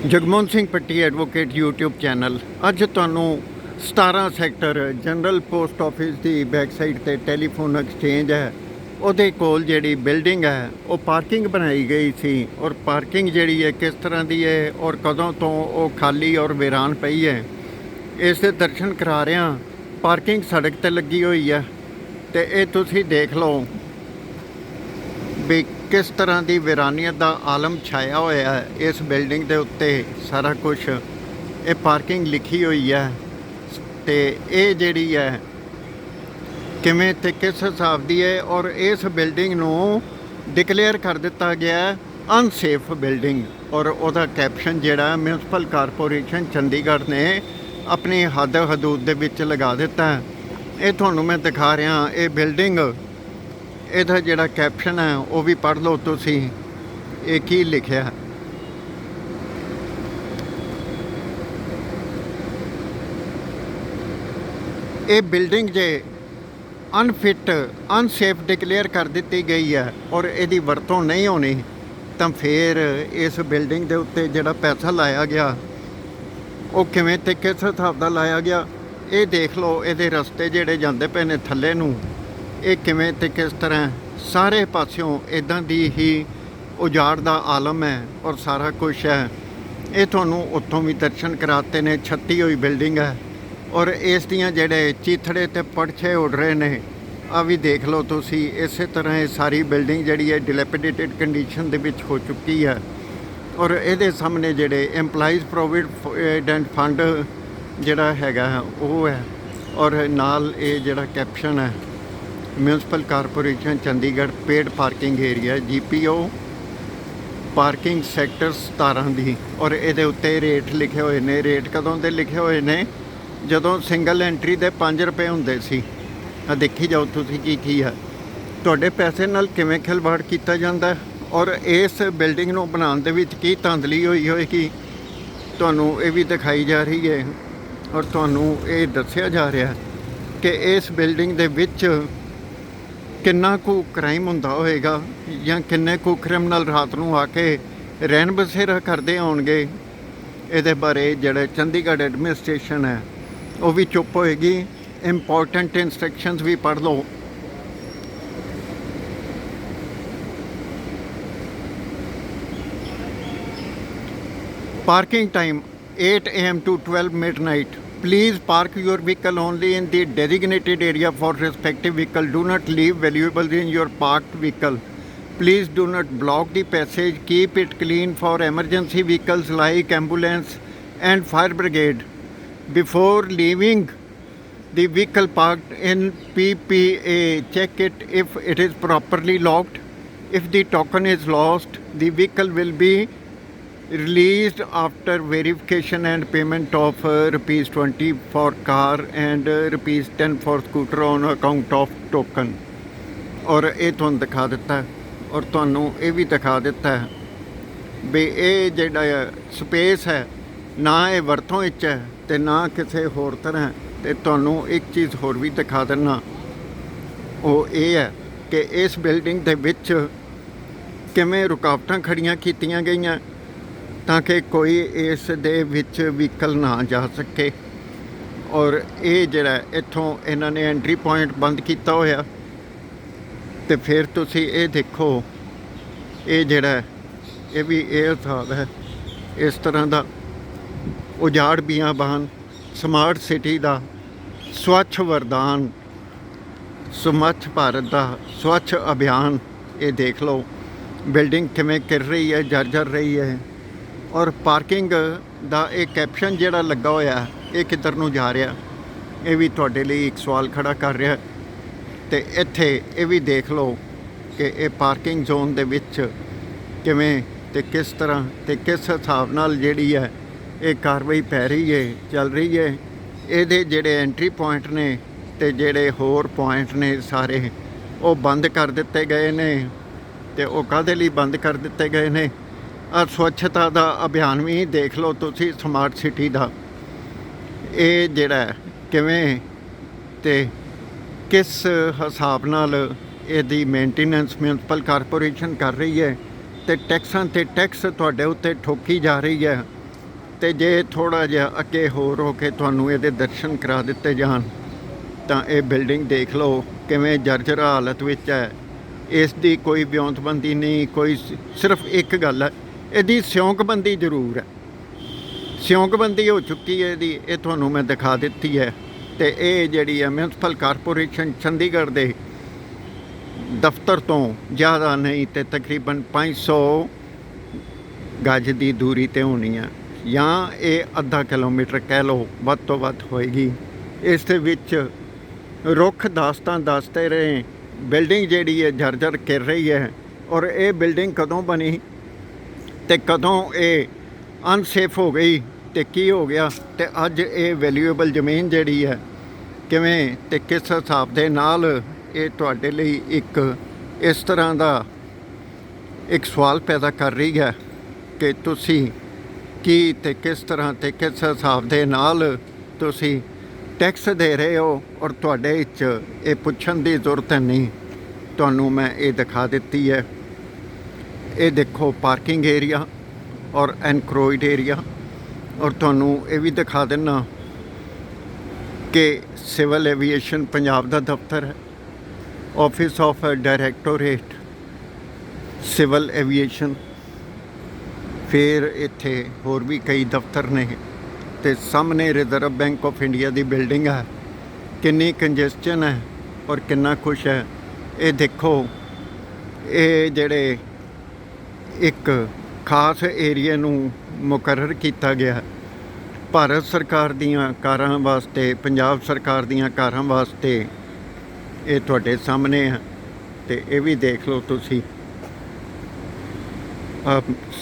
ਜਗਮੋਹਨ ਸਿੰਘ ਪੱਟੀ advocate YouTube channel. ਅੱਜ ਤੁਹਾਨੂੰ 17 sector general post office ਦੀ back side ਤੇ ਟੈਲੀਫੋਨ ਐਕਸਚੇਂਜ ਹੈ, ਉਹਦੇ ਕੋਲ ਜਿਹੜੀ ਬਿਲਡਿੰਗ ਹੈ ਉਹ ਪਾਰਕਿੰਗ ਬਣਾਈ ਗਈ ਸੀ। ਔਰ ਪਾਰਕਿੰਗ ਜਿਹੜੀ ਹੈ ਕਿਸ ਤਰ੍ਹਾਂ ਦੀ ਹੈ ਔਰ ਕਦੋਂ ਤੋਂ ਉਹ ਖਾਲੀ ਔਰ ਵੀਰਾਨ ਪਈ ਹੈ, ਇਸ ਦੇ ਦਰਸ਼ਨ ਕਰਾ ਰਿਹਾ। ਪਾਰਕਿੰਗ ਸੜਕ ਤੇ ਲੱਗੀ ਹੋਈ ਹੈ ਤੇ ਇਹ ਤੁਸੀਂ ਦੇਖ ਲਓ ਵੀ किस तरह की वीरानियत का आलम छाया होया है इस बिल्डिंग के उत्ते। सारा कुछ ये पार्किंग लिखी हुई है तो ये जिहड़ी है किवें ते किस हिसाब की है। और इस बिल्डिंग नूं डिकलेयर कर दिता गया अनसेफ बिल्डिंग। और उसका कैप्शन जिहड़ा म्यूनसिपल कारपोरेशन चंडीगढ़ ने अपनी हद हदूद दे विच लगा दिता है। ये तुहानूं मैं दिखा रहा ये बिल्डिंग। ਇਹਦਾ ਜਿਹੜਾ ਕੈਪਸ਼ਨ ਹੈ ਉਹ ਵੀ ਪੜ੍ਹ ਲਓ ਤੁਸੀਂ। ਇਹ ਕੀ ਲਿਖਿਆ, ਇਹ ਬਿਲਡਿੰਗ ਜੇ ਅਨਫਿਟ ਅਨਸੇਫ ਡਿਕਲੇਅਰ ਕਰ ਦਿੱਤੀ ਗਈ ਹੈ ਔਰ ਇਹਦੀ ਵਰਤੋਂ ਨਹੀਂ ਹੋਣੀ, ਤਾਂ ਫਿਰ ਇਸ ਬਿਲਡਿੰਗ ਦੇ ਉੱਤੇ ਜਿਹੜਾ ਪੈਸਾ ਲਾਇਆ ਗਿਆ ਉਹ ਕਿਵੇਂ ਤੇ ਕਿਸ ਹਿਸਾਬ ਦਾ ਲਾਇਆ ਗਿਆ। ਇਹ ਦੇਖ ਲਓ, ਇਹਦੇ ਰਸਤੇ ਜਿਹੜੇ ਜਾਂਦੇ ਪਏ ਨੇ ਥੱਲੇ ਨੂੰ, ਇਹ ਕਿਵੇਂ ਤੇ ਕਿਸ ਤਰ੍ਹਾਂ ਸਾਰੇ ਪਾਸਿਓਂ ਇੱਦਾਂ ਦੀ ਹੀ ਉਜਾੜ ਦਾ ਆਲਮ ਹੈ ਔਰ ਸਾਰਾ ਕੁਛ ਹੈ। ਇਹ ਤੁਹਾਨੂੰ ਉੱਥੋਂ ਵੀ ਦਰਸ਼ਨ ਕਰਾਤੇ ਨੇ। ਛੱਤੀ ਹੋਈ ਬਿਲਡਿੰਗ ਹੈ ਔਰ ਇਸ ਦੀਆਂ ਜਿਹੜੇ ਚੀਥੜੇ ਤੇ ਪੜਛੇ ਉੱਡ ਰਹੇ ਨੇ, ਆ ਵੀ ਦੇਖ ਲਓ ਤੁਸੀਂ। ਇਸੇ ਤਰ੍ਹਾਂ ਇਹ ਸਾਰੀ ਬਿਲਡਿੰਗ ਜਿਹੜੀ ਹੈ ਡਿਲੈਪੀਡੇਟਡ ਕੰਡੀਸ਼ਨ ਦੇ ਵਿੱਚ ਹੋ ਚੁੱਕੀ ਹੈ। ਔਰ ਇਹਦੇ ਸਾਹਮਣੇ ਜਿਹੜੇ EMPLOYEES ਪ੍ਰੋਵੀਡੈਂਟ ਫੰਡ ਜਿਹੜਾ ਹੈਗਾ ਉਹ ਹੈ। ਔਰ ਨਾਲ ਇਹ ਜਿਹੜਾ ਕੈਪਸ਼ਨ ਹੈ municipal corporation Chandigarh paid parking area GPO parking sector 17 ਦੀ। ਔਰ ਇਹਦੇ ਉੱਤੇ ਰੇਟ ਲਿਖੇ ਹੋਏ ਨੇ। ਰੇਟ ਕਦੋਂ ਦੇ ਲਿਖੇ ਹੋਏ ਨੇ? ਜਦੋਂ ਸਿੰਗਲ ਐਂਟਰੀ ਦੇ 5 ਰੁਪਏ ਹੁੰਦੇ ਸੀ। ਆ ਦੇਖੀ ਜਾਓ ਤੁਸੀਂ ਕੀ ਹੈ। ਤੁਹਾਡੇ ਪੈਸੇ ਨਾਲ ਕਿਵੇਂ ਖਿਲਵਾੜ ਕੀਤਾ ਜਾਂਦਾ ਔਰ ਇਸ ਬਿਲਡਿੰਗ ਨੂੰ ਬਣਾਉਣ ਦੇ ਵਿੱਚ ਕੀ ਧਾਂਦਲੀ ਹੋਈ ਹੋਏਗੀ, ਤੁਹਾਨੂੰ ਇਹ ਵੀ ਦਿਖਾਈ ਜਾ ਰਹੀ ਹੈ। ਔਰ ਤੁਹਾਨੂੰ ਇਹ ਦੱਸਿਆ ਜਾ ਰਿਹਾ ਕਿ ਇਸ ਬਿਲਡਿੰਗ ਦੇ ਵਿੱਚ ਕਿੰਨਾ ਕੁ ਕ੍ਰਾਈਮ ਹੁੰਦਾ ਹੋਏਗਾ ਜਾਂ ਕਿੰਨੇ ਕੁ ਕ੍ਰਿਮੀਨਲ ਰਾਤ ਨੂੰ ਆ ਕੇ ਰਹਿਣ ਬਸੇਰਾ ਕਰਦੇ ਹੋਣਗੇ। ਇਹਦੇ ਬਾਰੇ ਜਿਹੜੇ ਚੰਡੀਗੜ੍ਹ ਐਡਮਿਨਿਸਟ੍ਰੇਸ਼ਨ ਹੈ ਉਹ ਵੀ ਚੁੱਪ ਹੋਏਗੀ। ਇੰਪੋਰਟੈਂਟ ਇੰਸਟਰਕਸ਼ਨਸ ਵੀ ਪੜ੍ਹ ਲਓ। Parking time 8 AM to 12 midnight. Please park your vehicle only in the designated area for respective vehicle. Do not leave valuables in your parked vehicle. Please do not block the passage. Keep it clean for emergency vehicles like ambulance and fire brigade. Before leaving the vehicle parked in PPA, check it if it is properly locked. If the token is lost, the vehicle will be released after verification and payment of ₹20 for car and ₹10 for scooter on account of token. ਔਰ ਇਹ ਤੁਹਾਨੂੰ ਦਿਖਾ ਦਿੱਤਾ ਔਰ ਤੁਹਾਨੂੰ ਇਹ ਵੀ ਦਿਖਾ ਦਿੱਤਾ ਵੀ ਇਹ ਜਿਹੜਾ ਸਪੇਸ ਹੈ ਨਾ ਇਹ ਵਰਤੋਂ ਵਿੱਚ ਹੈ ਤੇ ਨਾ ਕਿਸੇ ਹੋਰ ਤਰ੍ਹਾਂ। ਤੇ ਤੁਹਾਨੂੰ ਇੱਕ ਚੀਜ਼ ਹੋਰ ਵੀ ਦਿਖਾ ਦਿੰਦਾ, ਉਹ ਇਹ ਹੈ ਕਿ ਇਸ ਬਿਲਡਿੰਗ ਦੇ ਵਿੱਚ ਕਿਵੇਂ ਰੁਕਾਵਟਾਂ ਖੜੀਆਂ ਕੀਤੀਆਂ ਗਈਆਂ ਤਾਂ ਕਿ ਕੋਈ ਇਸ ਦੇ ਵਿੱਚ ਵਹੀਕਲ ਨਾ ਜਾ ਸਕੇ। ਔਰ ਇਹ ਜਿਹੜਾ ਇੱਥੋਂ ਇਹਨਾਂ ਨੇ ਐਂਟਰੀ ਪੁਆਇੰਟ ਬੰਦ ਕੀਤਾ ਹੋਇਆ। ਤੇ ਫਿਰ ਤੁਸੀਂ ਇਹ ਦੇਖੋ, ਇਹ ਜਿਹੜਾ ਇਹ ਵੀ ਇਹ ਹਿਸਾਬ ਹੈ ਇਸ ਤਰ੍ਹਾਂ ਦਾ। ਉਜਾੜ ਬਿਆਬਾਨ ਸਮਾਰਟ ਸਿਟੀ ਦਾ ਸਵੱਛ ਵਰਦਾਨ, ਸਵੱਛ ਭਾਰਤ ਦਾ ਸਵੱਛ ਅਭਿਆਨ। ਇਹ ਦੇਖ ਲਓ ਬਿਲਡਿੰਗ ਕਿਵੇਂ ਗਿਰ ਰਹੀ ਹੈ, ਜਰ ਰਹੀ ਹੈ। ਔਰ ਪਾਰਕਿੰਗ ਦਾ ਇਹ ਕੈਪਸ਼ਨ ਜਿਹੜਾ ਲੱਗਾ ਹੋਇਆ ਇਹ ਕਿੱਧਰ ਨੂੰ ਜਾ ਰਿਹਾ, ਇਹ ਵੀ ਤੁਹਾਡੇ ਲਈ ਇੱਕ ਸਵਾਲ ਖੜਾ ਕਰ ਰਿਹਾ। ਤੇ ਇੱਥੇ ਇਹ ਵੀ ਦੇਖ ਲਓ ਕਿ ਇਹ ਪਾਰਕਿੰਗ ਜ਼ੋਨ ਦੇ ਵਿੱਚ ਕਿਵੇਂ ਤੇ ਕਿਸ ਤਰ੍ਹਾਂ ਤੇ ਕਿਸ ਹਿਸਾਬ ਨਾਲ ਜਿਹੜੀ ਹੈ ਇਹ ਕਾਰਵਾਈ ਪੈ ਰਹੀ ਹੈ, ਚੱਲ ਰਹੀ ਹੈ। ਇਹਦੇ ਜਿਹੜੇ ਐਂਟਰੀ ਪੁਆਇੰਟ ਨੇ ਤੇ ਜਿਹੜੇ ਹੋਰ ਪੁਆਇੰਟ ਨੇ ਸਾਰੇ ਉਹ ਬੰਦ ਕਰ ਦਿੱਤੇ ਗਏ ਨੇ। ਤੇ ਉਹ ਕਾਹਦੇ ਲਈ ਬੰਦ ਕਰ ਦਿੱਤੇ ਗਏ ਨੇ? ਸਵੱਛਤਾ ਦਾ ਅਭਿਆਨ ਵੀ ਦੇਖ ਲਓ ਤੁਸੀਂ, ਸਮਾਰਟ ਸਿਟੀ ਦਾ। ਇਹ ਜਿਹੜਾ ਕਿਵੇਂ ਤੇ ਕਿਸ ਹਿਸਾਬ ਨਾਲ ਇਹਦੀ ਮੇਨਟੇਨੈਂਸ ਮਿਊਨਸਿਪਲ ਕਾਰਪੋਰੇਸ਼ਨ ਕਰ ਰਹੀ ਹੈ ਤੇ ਟੈਕਸਾਂ ਤੇ ਟੈਕਸ ਤੁਹਾਡੇ ਉੱਤੇ ਠੋਕੀ ਜਾ ਰਹੀ ਹੈ। ਤੇ ਜੇ ਥੋੜ੍ਹਾ ਜਿਹਾ ਅੱਗੇ ਹੋਰ ਹੋ ਕੇ ਤੁਹਾਨੂੰ ਇਹਦੇ ਦਰਸ਼ਨ ਕਰਾ ਦਿੱਤੇ ਜਾਣ ਤਾਂ ਇਹ ਬਿਲਡਿੰਗ ਦੇਖ ਲਓ ਕਿਵੇਂ ਜਰਜਰ ਹਾਲਤ ਵਿੱਚ ਹੈ। ਇਸ ਦੀ ਕੋਈ ਵਿਉਂਤਬੰਦੀ ਨਹੀਂ, ਕੋਈ ਸਿਰਫ ਇੱਕ ਗੱਲ ਹੈ, ਇਹਦੀ ਸਿਉਂਕਬੰਦੀ ਜ਼ਰੂਰ ਹੈ। ਸਿਉਂਕਬੰਦੀ ਹੋ ਚੁੱਕੀ ਹੈ ਇਹਦੀ, ਇਹ ਤੁਹਾਨੂੰ ਮੈਂ ਦਿਖਾ ਦਿੱਤੀ ਹੈ। ਤੇ ਇਹ ਜਿਹੜੀ ਹੈ ਮਿਊਨਸਿਪਲ ਕਾਰਪੋਰੇਸ਼ਨ ਚੰਡੀਗੜ੍ਹ ਦੇ ਦਫ਼ਤਰ ਤੋਂ ਜ਼ਿਆਦਾ ਨਹੀਂ ਤੇ ਤਕਰੀਬਨ 500 ਗਜ ਦੀ ਦੂਰੀ 'ਤੇ ਹੋਣੀ ਹੈ, ਜਾਂ ਇਹ ਅੱਧਾ ਕਿਲੋਮੀਟਰ ਕਹਿ ਲਓ ਵੱਧ ਤੋਂ ਵੱਧ ਹੋਏਗੀ। ਇਸ ਦੇ ਵਿੱਚ ਰੁੱਖ ਦਾਸਤਾਨ ਦੱਸਦੇ ਰਹੇ, ਬਿਲਡਿੰਗ ਜਿਹੜੀ ਹੈ ਜਰਜਰ ਘਿਰ ਰਹੀ ਹੈ। ਔਰ ਇਹ ਬਿਲਡਿੰਗ ਕਦੋਂ ਬਣੀ ਤੇ ਕਦੋਂ ਇਹ ਅਨਸੇਫ ਹੋ ਗਈ ਤੇ ਕੀ ਹੋ ਗਿਆ, ਤੇ ਅੱਜ ਇਹ ਵੈਲਿਊਏਬਲ ਜ਼ਮੀਨ ਜਿਹੜੀ ਹੈ ਕਿਵੇਂ ਤੇ ਕਿਸ ਹਿਸਾਬ ਦੇ ਨਾਲ, ਇਹ ਤੁਹਾਡੇ ਲਈ ਇੱਕ ਇਸ ਤਰ੍ਹਾਂ ਦਾ ਇੱਕ ਸਵਾਲ ਪੈਦਾ ਕਰ ਰਹੀ ਹੈ ਕਿ ਤੁਸੀਂ ਕੀ ਤੇ ਕਿਸ ਤਰ੍ਹਾਂ ਤੇ ਕਿਸ ਹਿਸਾਬ ਦੇ ਨਾਲ ਤੁਸੀਂ ਟੈਕਸ ਦੇ ਰਹੇ ਹੋ। ਔਰ ਤੁਹਾਡੇ ਵਿੱਚ ਇਹ ਪੁੱਛਣ ਦੀ ਜ਼ਰੂਰਤ ਨਹੀਂ, ਤੁਹਾਨੂੰ ਮੈਂ ਇਹ ਦਿਖਾ ਦਿੱਤੀ ਹੈ। ਇਹ ਦੇਖੋ ਪਾਰਕਿੰਗ ਏਰੀਆ ਔਰ ਐਨਕਰੋਇਡ ਏਰੀਆ। ਔਰ ਤੁਹਾਨੂੰ ਇਹ ਵੀ ਦਿਖਾ ਦਿੰਦਾ ਕਿ ਸਿਵਲ ਐਵੀਏਸ਼ਨ ਪੰਜਾਬ ਦਾ ਦਫ਼ਤਰ ਹੈ, office of directorate civil aviation. ਫਿਰ ਇੱਥੇ ਹੋਰ ਵੀ ਕਈ ਦਫ਼ਤਰ ਨੇ ਤੇ ਸਾਹਮਣੇ reserve bank of India the building ਹੈ। ਕਿੰਨੀ ਕੰਜੈਸਸ਼ਨ ਹੈ ਔਰ ਕਿੰਨਾ ਕੁਛ ਹੈ ਇਹ ਦੇਖੋ। ਇਹ ਜਿਹੜੇ ਇੱਕ ਖਾਸ ਏਰੀਏ ਨੂੰ ਮੁਕਰਰ ਕੀਤਾ ਗਿਆ ਭਾਰਤ ਸਰਕਾਰ ਦੀਆਂ ਕਾਰਾਂ ਵਾਸਤੇ, ਪੰਜਾਬ ਸਰਕਾਰ ਦੀਆਂ ਕਾਰਾਂ ਵਾਸਤੇ, ਇਹ ਤੁਹਾਡੇ ਸਾਹਮਣੇ ਹੈ। ਤੇ ਇਹ ਵੀ ਦੇਖ ਲਓ ਤੁਸੀਂ,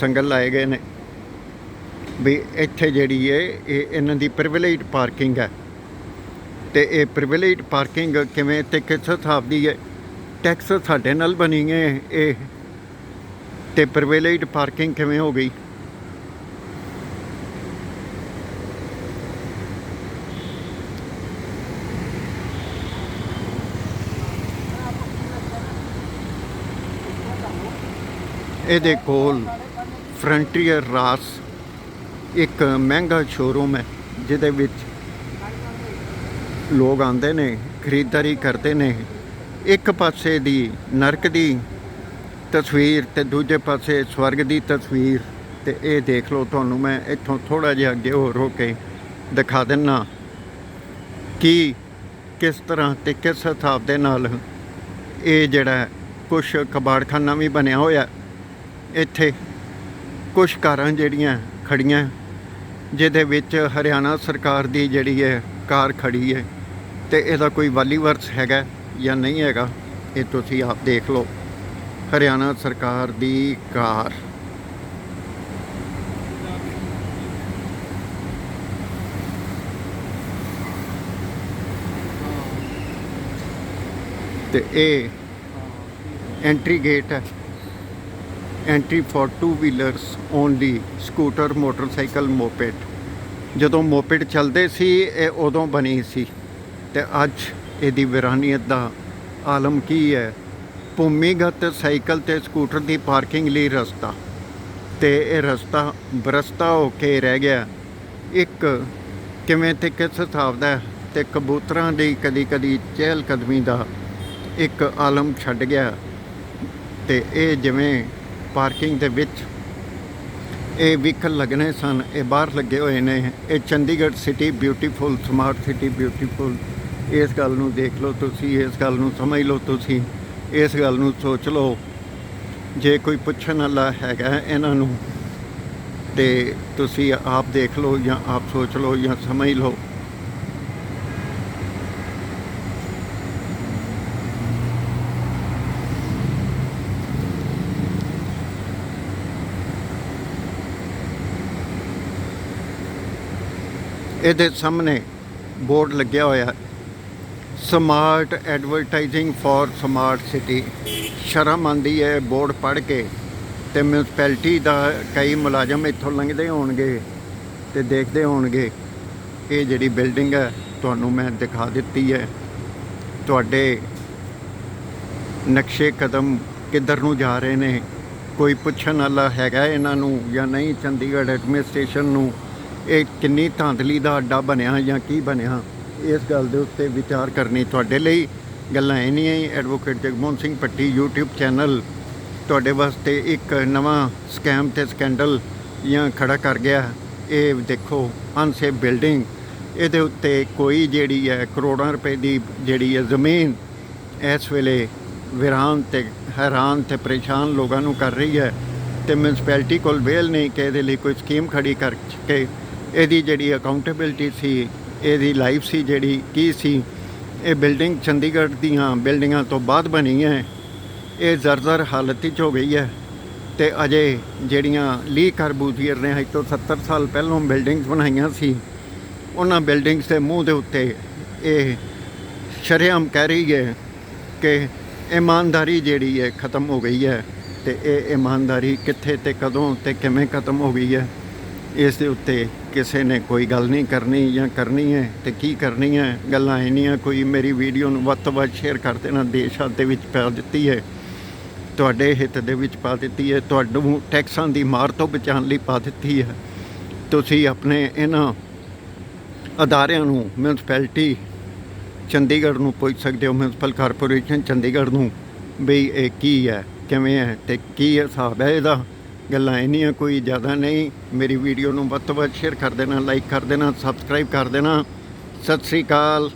ਸੰਗਲ ਲਾਏ ਗਏ ਨੇ ਵੀ ਇੱਥੇ ਜਿਹੜੀ ਹੈ ਇਹ ਇਹਨਾਂ ਦੀ ਪ੍ਰਿਵਿਲੇਜ ਪਾਰਕਿੰਗ ਹੈ। ਤੇ ਇਹ ਪ੍ਰਿਵਿਲੇਜ ਪਾਰਕਿੰਗ ਕਿਵੇਂ ਤੇ ਕਿਸ ਹਿਸਾਬ ਦੀ ਹੈ, ਟੈਕਸ ਸਾਡੇ ਨਾਲ ਬਣੀ ਹੈ ਇਹ, ਤੇ ਪ੍ਰਿਵਿਲੇਜ ਪਾਰਕਿੰਗ ਕਿਵੇਂ ਹੋ ਗਈ। ਇਹਦੇ ਕੋਲ ਫਰੰਟੀਅਰ ਰਾਸ ਇੱਕ ਮਹਿੰਗਾ ਸ਼ੋਰੂਮ ਹੈ ਜਿਹਦੇ ਵਿੱਚ ਲੋਕ ਆਉਂਦੇ ਨੇ, ਖਰੀਦਦਾਰੀ ਕਰਦੇ ਨੇ। ਇੱਕ ਪਾਸੇ ਦੀ ਨਰਕ ਦੀ ਤਸਵੀਰ ਤੇ ਦੂਜੇ ਪਾਸੇ ਸਵਰਗ ਦੀ ਤਸਵੀਰ। ਤੇ ਇਹ ਦੇਖ ਲਓ, ਤੁਹਾਨੂੰ ਮੈਂ ਇੱਥੋਂ ਥੋੜ੍ਹਾ ਜਿਹਾ ਅੱਗੇ ਹੋਰ ਹੋ ਕੇ ਦਿਖਾ ਦਿੰਦਾ ਕਿ ਕਿਸ ਤਰ੍ਹਾਂ ਤੇ ਕਿਸ ਹਿਸਾਬ ਦੇ ਨਾਲ ਇਹ ਜਿਹੜਾ ਕੁਛ ਕਬਾੜਖਾਨਾ ਵੀ ਬਣਿਆ ਹੋਇਆ। ਇੱਥੇ ਕੁਛ ਕਾਰਾਂ ਜਿਹੜੀਆਂ ਖੜੀਆਂ ਜਿਹਦੇ ਵਿੱਚ ਹਰਿਆਣਾ ਸਰਕਾਰ ਦੀ ਜਿਹੜੀ ਹੈ ਕਾਰ ਖੜੀ ਹੈ। ਤੇ ਇਹਦਾ ਕੋਈ ਵਾਲੀ ਵਰਸ ਹੈਗਾ ਜਾਂ ਨਹੀਂ ਹੈਗਾ ਇਹ ਤੁਸੀਂ ਆਪ ਦੇਖ ਲਓ। ਹਰਿਆਣਾ ਸਰਕਾਰ ਦੀ ਕਾਰ। ਤੇ ਇਹ ਐਂਟਰੀ ਗੇਟ ਹੈ, entry for 2 wheelers only, scooter, motorcycle, moped. ਜਦੋਂ ਮੋਪੇਡ ਚੱਲਦੇ ਸੀ ਇਹ ਉਦੋਂ ਬਣੀ ਸੀ ਤੇ ਅੱਜ ਇਹਦੀ ਵਿਰਾਨੀਅਤ ਦਾ ਆਲਮ ਕੀ ਹੈ। ਭੂਮੀਗਤ ਸਾਈਕਲ ਤੇ ਸਕੂਟਰ ਦੀ ਪਾਰਕਿੰਗ ਲਈ ਰਸਤਾ, ਤੇ ਇਹ ਰਸਤਾ ਬਰਸਤਾ ਹੋ ਕੇ ਰਹਿ ਗਿਆ। ਇੱਕ ਕਿਵੇਂ ਤੇ ਕਿਸ ਹਿਸਾਬ ਦਾ, ਤੇ ਕਬੂਤਰਾਂ ਦੀ ਕਦੀ ਕਦੀ ਚਹਿਲ ਕਦਮੀ ਦਾ ਇੱਕ ਆਲਮ ਛੱਡ ਗਿਆ। ਤੇ ਇਹ ਜਿਵੇਂ ਪਾਰਕਿੰਗ ਦੇ ਵਿੱਚ ਇਹ ਵਹੀਕਲ ਲੱਗਣੇ ਸਨ, ਇਹ ਬਾਹਰ ਲੱਗੇ ਹੋਏ ਨੇ। ਇਹ Chandigarh city beautiful, smart city beautiful. ਇਸ ਗੱਲ ਨੂੰ ਦੇਖ ਲਓ ਤੁਸੀਂ, ਇਸ ਗੱਲ ਨੂੰ ਸਮਝ ਲਓ ਤੁਸੀਂ, ਇਸ ਗੱਲ ਨੂੰ ਸੋਚ ਲਓ। ਜੇ ਕੋਈ ਪੁੱਛਣ ਵਾਲਾ ਹੈਗਾ ਇਹਨਾਂ ਨੂੰ ਤੇ ਤੁਸੀਂ ਆਪ ਦੇਖ ਲਓ ਜਾਂ ਆਪ ਸੋਚ ਲਓ ਜਾਂ ਸਮਝ ਲਓ। ਇਹਦੇ ਸਾਹਮਣੇ ਬੋਰਡ ਲੱਗਿਆ ਹੋਇਆ, smart advertising for smart city. ਸ਼ਰਮ ਆਉਂਦੀ ਹੈ ਬੋਰਡ ਪੜ੍ਹ ਕੇ। ਤੇ ਮਿਊਨਿਸਪੈਲਿਟੀ ਦਾ ਕਈ ਮੁਲਾਜ਼ਮ ਇੱਥੋਂ ਲੰਘਦੇ ਹੋਣਗੇ ਤੇ ਦੇਖਦੇ ਹੋਣਗੇ। ਇਹ ਜਿਹੜੀ ਬਿਲਡਿੰਗ ਹੈ ਤੁਹਾਨੂੰ ਮੈਂ ਦਿਖਾ ਦਿੱਤੀ ਹੈ। ਤੁਹਾਡੇ ਨਕਸ਼ੇ ਕਦਮ ਕਿੱਧਰ ਨੂੰ ਜਾ ਰਹੇ ਨੇ, ਕੋਈ ਪੁੱਛਣ ਵਾਲਾ ਹੈਗਾ ਇਹਨਾਂ ਨੂੰ ਜਾਂ ਨਹੀਂ, ਚੰਡੀਗੜ੍ਹ ਐਡਮਿਨਿਸਟ੍ਰੇਸ਼ਨ ਨੂੰ ਇਹ ਕਿੰਨੀ ਧਾਂਦਲੀ ਦਾ ਅੱਡਾ ਬਣਿਆ ਜਾਂ ਕੀ ਬਣਿਆ, ਇਸ ਗੱਲ ਦੇ ਉੱਤੇ ਵਿਚਾਰ ਕਰਨੀ ਤੁਹਾਡੇ ਲਈ। ਗੱਲਾਂ ਇੰਨੀਆਂ ਹੀ। ਐਡਵੋਕੇਟ ਜਗਮੋਹਨ ਸਿੰਘ ਪੱਟੀ YouTube ਚੈਨਲ ਤੁਹਾਡੇ ਵਾਸਤੇ ਇੱਕ ਨਵਾਂ ਸਕੈਮ ਤੇ ਸਕੈਂਡਲ ਜਾਂ ਖੜਾ ਕਰ ਗਿਆ। ਇਹ ਦੇਖੋ ਅਨਸੇਫ ਬਿਲਡਿੰਗ, ਇਹਦੇ ਉੱਤੇ ਕੋਈ ਜਿਹੜੀ ਹੈ ਕਰੋੜਾਂ ਰੁਪਏ ਦੀ ਜਿਹੜੀ ਹੈ ਜ਼ਮੀਨ ਇਸ ਵੇਲੇ ਵੀਰਾਨ ਤੇ ਹੈਰਾਨ ਤੇ ਪਰੇਸ਼ਾਨ ਲੋਕਾਂ ਨੂੰ ਕਰ ਰਹੀ ਹੈ, ਤੇ ਮਿਊਨਸਪੈਲਿਟੀ ਕੋਲ ਵੇਲ ਨਹੀਂ ਕਿ ਇਹਦੇ ਲਈ ਕੋਈ ਸਕੀਮ ਖੜੀ ਕਰਕੇ ਇਹਦੀ ਜਿਹੜੀ ਅਕਾਊਂਟੇਬਿਲਟੀ ਸੀ, ਇਹਦੀ ਲਾਈਫ ਸੀ ਜਿਹੜੀ ਕੀ ਸੀ। ਇਹ ਬਿਲਡਿੰਗ ਚੰਡੀਗੜ੍ਹ ਦੀਆਂ ਬਿਲਡਿੰਗਾਂ ਤੋਂ ਬਾਅਦ ਬਣੀ ਹੈ। ਇਹ ਜ਼ਰਜ਼ਰ ਹਾਲਤ ਵਿੱਚ ਹੋ ਗਈ ਹੈ, ਤੇ ਅਜੇ ਜਿਹੜੀਆਂ ਲੀ ਕਾਰਬੂਜ਼ੀਅਰ ਨੇ ਅੱਜ ਤੋਂ 70 ਸਾਲ ਪਹਿਲਾਂ ਬਿਲਡਿੰਗਸ ਬਣਾਈਆਂ ਸੀ, ਉਹਨਾਂ ਬਿਲਡਿੰਗਸ ਦੇ ਮੂੰਹ ਦੇ ਉੱਤੇ ਇਹ ਸ਼ਰੇਆਮ ਕਹਿ ਰਹੀ ਹੈ ਕਿ ਇਮਾਨਦਾਰੀ ਜਿਹੜੀ ਹੈ ਖ਼ਤਮ ਹੋ ਗਈ ਹੈ। ਤੇ ਇਹ ਇਮਾਨਦਾਰੀ ਕਿੱਥੇ ਤੇ ਕਦੋਂ ਤੇ ਕਿਵੇਂ ਖ਼ਤਮ ਹੋ ਗਈ ਹੈ, ਇਸ ਦੇ ਉੱਤੇ ਕਿਸੇ ਨੇ ਕੋਈ ਗੱਲ ਨਹੀਂ ਕਰਨੀ, ਜਾਂ ਕਰਨੀ ਹੈ ਤੇ ਕੀ ਕਰਨੀ ਹੈ। ਗੱਲਾਂ ਇੰਨੀਆਂ। ਕੋਈ ਮੇਰੀ ਵੀਡੀਓ ਨੂੰ ਵੱਧ ਤੋਂ ਵੱਧ ਸ਼ੇਅਰ ਕਰ ਦੇਣਾ। ਦੇਸ਼ ਹਿੱਤ ਦੇ ਵਿੱਚ ਪਾ ਦਿੱਤੀ ਹੈ, ਤੁਹਾਡੇ ਹਿੱਤ ਦੇ ਵਿੱਚ ਪਾ ਦਿੱਤੀ ਹੈ, ਤੁਹਾਨੂੰ ਟੈਕਸਾਂ ਦੀ ਮਾਰ ਤੋਂ ਬਚਾਉਣ ਲਈ ਪਾ ਦਿੱਤੀ ਹੈ। ਤੁਸੀਂ ਆਪਣੇ ਇਹਨਾਂ ਅਦਾਰਿਆਂ ਨੂੰ, ਮਿਊਨਸਪੈਲਿਟੀ ਚੰਡੀਗੜ੍ਹ ਨੂੰ ਪੁੱਛ ਸਕਦੇ ਹੋ, ਮਿਊਨਸਪਲ ਕਾਰਪੋਰੇਸ਼ਨ ਚੰਡੀਗੜ੍ਹ ਨੂੰ, ਬਈ ਇਹ ਕੀ ਹੈ, ਕਿਵੇਂ ਹੈ ਤੇ ਕੀ ਹਿਸਾਬ ਹੈ ਇਹਦਾ। ਗੱਲਾਂ ਇੰਨੀਆਂ, ਕੋਈ ਜ਼ਿਆਦਾ ਨਹੀਂ। ਮੇਰੀ ਵੀਡੀਓ ਨੂੰ ਵੱਧ ਤੋਂ ਵੱਧ ਸ਼ੇਅਰ ਕਰ ਦੇਣਾ, ਲਾਈਕ ਕਰ ਦੇਣਾ, ਸਬਸਕ੍ਰਾਈਬ ਕਰ ਦੇਣਾ। ਸਤਿ ਸ਼੍ਰੀ ਅਕਾਲ।